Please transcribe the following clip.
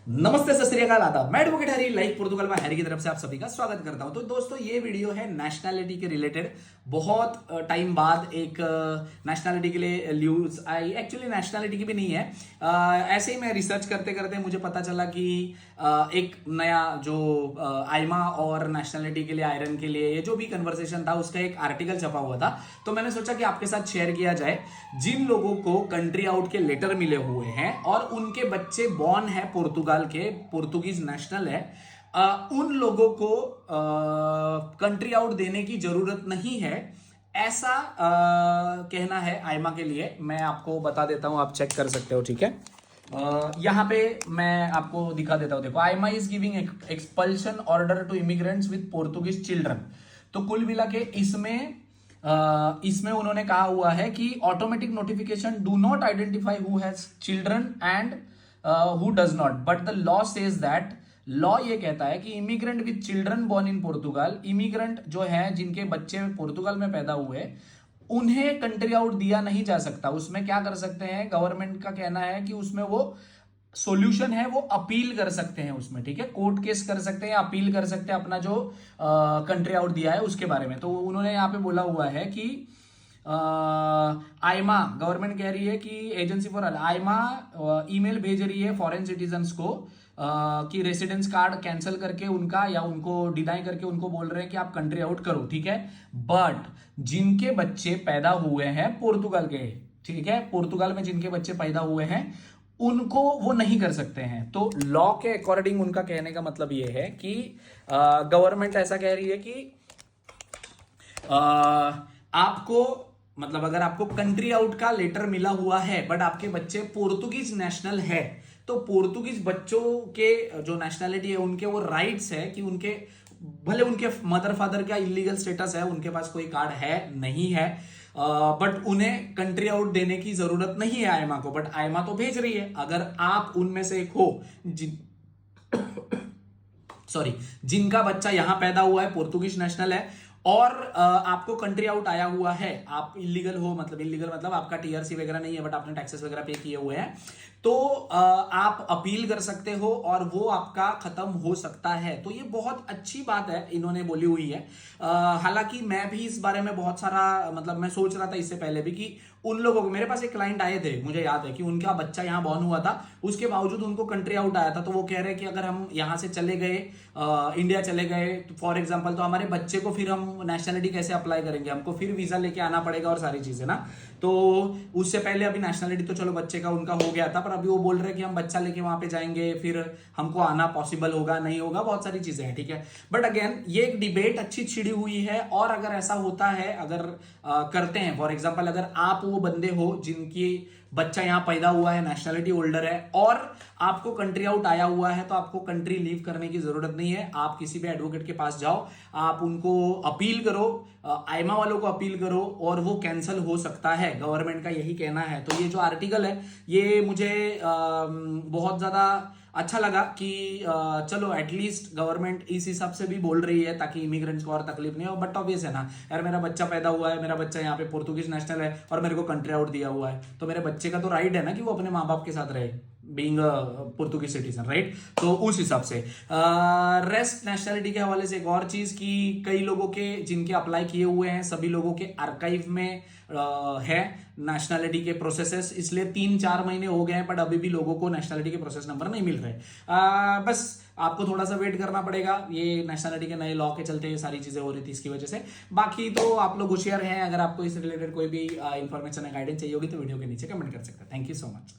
नमस्ते, सत श्री अकाल, आदाब। मैं एडवोकेट हैरी, लाइक पोर्तुगल में हैरी की तरफ से आप सभी का स्वागत करता हूं। तो दोस्तों, ये वीडियो है नेशनैलिटी के रिलेटेड। बहुत टाइम बाद एक नेशनैलिटी के लिए न्यूज आई। एक्चुअली नेशनैलिटी की भी नहीं है, ऐसे ही मैं रिसर्च करते करते मुझे पता चला कि एक नया जो आइमा और नेशनैलिटी के लिए, आयरन के लिए, ये जो भी कन्वर्सेशन था उसका एक आर्टिकल छपा हुआ था। तो मैंने सोचा कि आपके साथ शेयर किया जाए। जिन लोगों को कंट्री आउट के लेटर मिले हुए हैं और उनके बच्चे बॉर्न है पोर्तुगाल के, पोर्तुगीज नेशनल है, उन लोगों को कंट्री आउट देने की जरूरत नहीं है, ऐसा कहना है आइमा के लिए। मैं आपको बता देता हूं, आप चेक कर सकते हो, ठीक है। यहां पे मैं आपको दिखा देता हूं। देखो, Aima is giving expulsion order to immigrants with Portuguese children. तो कुल मिला के इसमें उन्होंने कहा हुआ है कि automatic notification do not identify who has children and who does not, but the law says that, law ये कहता है कि immigrant with children born in Portugal, immigrant जो है जिनके बच्चे पोर्तुगाल में पैदा हुए, उन्हें कंट्री आउट दिया नहीं जा सकता। उसमें क्या कर सकते हैं, गवर्नमेंट का कहना है कि उसमें वो सॉल्यूशन है, वो अपील कर सकते हैं उसमें, ठीक है। कोर्ट केस कर सकते हैं, अपील कर सकते हैं अपना जो कंट्री आउट दिया है उसके बारे में। तो उन्होंने यहां पे बोला हुआ है कि आइमा, गवर्नमेंट कह रही है कि एजेंसी फॉर आइमा ईमेल भेज रही है फॉरेन सिटीजन्स को कि रेसिडेंस कार्ड कैंसिल करके उनका, या उनको डिनाई करके उनको बोल रहे हैं कि आप कंट्री आउट करो, ठीक है। बट जिनके बच्चे पैदा हुए हैं पोर्तुगाल के, ठीक है, पोर्तुगाल में जिनके बच्चे पैदा हुए हैं, उनको वो नहीं कर सकते हैं। तो लॉ के अकॉर्डिंग उनका कहने का मतलब ये है कि गवर्नमेंट ऐसा कह रही है कि आपको, मतलब अगर आपको कंट्री आउट का लेटर मिला हुआ है बट आपके बच्चे पोर्तुगीज नेशनल है, तो पोर्तुगीज बच्चों के जो नेशनैलिटी है उनके वो राइट्स है कि उनके, भले उनके मदर फादर का इलीगल स्टेटस है, उनके पास कोई कार्ड है नहीं है, बट उन्हें कंट्री आउट देने की जरूरत नहीं है आइमा को। बट आइमा तो भेज रही है। अगर आप उनमें से एक हो जिनका बच्चा यहां पैदा हुआ है, पोर्तुगीज नेशनल है, और आपको कंट्री आउट आया हुआ है, आप इलीगल हो, मतलब इलीगल मतलब आपका टीआरसी वगैरह नहीं है बट आपने टैक्सेस वगैरह पे किए हुए हैं, तो आप अपील कर सकते हो और वो आपका खत्म हो सकता है। तो ये बहुत अच्छी बात है इन्होंने बोली हुई है। हालांकि मैं भी इस बारे में बहुत सारा, मतलब मैं सोच रहा था इससे पहले भी कि उन लोगों को, मेरे पास एक क्लाइंट आए थे, मुझे याद है कि उनका बच्चा यहाँ बॉर्न हुआ था, उसके बावजूद उनको कंट्री आउट आया था। तो वो कह रहे हैं कि अगर हम यहाँ से चले गए, इंडिया चले गए फॉर एग्जाम्पल, तो हमारे बच्चे को फिर हम नेशनलिटी कैसे अप्लाई करेंगे, हमको फिर वीजा लेके आना पड़ेगा और सारी चीजें ना। तो उससे पहले अभी नेशनलिटी तो चलो बच्चे का उनका हो गया था, पर अभी वो बोल रहे हैं कि हम बच्चा लेके वहां पे जाएंगे, फिर हमको आना पॉसिबल होगा नहीं होगा, बहुत सारी चीजें हैं, ठीक है। बट अगेन ये एक डिबेट अच्छी छिड़ी हुई है। और अगर ऐसा होता है, अगर करते हैं फॉर एग्जाम्पल, अगर आप वो बंदे हो जिनकी बच्चा यहां पैदा हुआ है, नेशनलिटी होल्डर है, और आपको कंट्री आउट आया हुआ है, तो आपको कंट्री लीव करने की जरूरत नहीं है। आप किसी भी एडवोकेट के पास जाओ, आप उनको अपील करो, आइमा वालों को अपील करो, और वो कैंसिल हो सकता है, गवर्नमेंट का यही कहना है। तो ये जो आर्टिकल है, ये मुझे बहुत ज्यादा अच्छा लगा कि चलो एटलीस्ट गवर्नमेंट इस हिसाब से भी बोल रही है ताकि इमिग्रेंट्स को और तकलीफ नहीं हो। बट ऑब्वियस है ना यार, मेरा बच्चा पैदा हुआ है, मेरा बच्चा यहाँ पे पोर्तुगीज नेशनल है और मेरे को कंट्री आउट दिया हुआ है, तो मेरे बच्चे का तो राइट है ना कि वो अपने माँ बाप के साथ रहे, बीइंग पोर्तुगीज सिटीजन, राइट। तो उस हिसाब से रेस्ट नेशनलिटी के हवाले से एक और चीज कि कई लोगों के जिनके अप्लाई किए हुए हैं, सभी लोगों के आर्काइव में है नेशनलिटी के प्रोसेसेस, इसलिए 3-4 महीने हो गए हैं बट अभी भी लोगों को नेशनलिटी के प्रोसेस नंबर नहीं मिल रहे। बस आपको थोड़ा सा वेट करना पड़ेगा, ये नेशनलिटी के नए लॉ के चलते ये सारी चीजें हो रही थी इसकी वजह से। बाकी तो आप लोग होशियार हैं, अगर आपको इस रिलेटेड कोई भी इंफॉर्मेशन या गाइडेंस चाहिए होगी तो वीडियो के नीचे कमेंट कर सकते हैं। Thank you so much.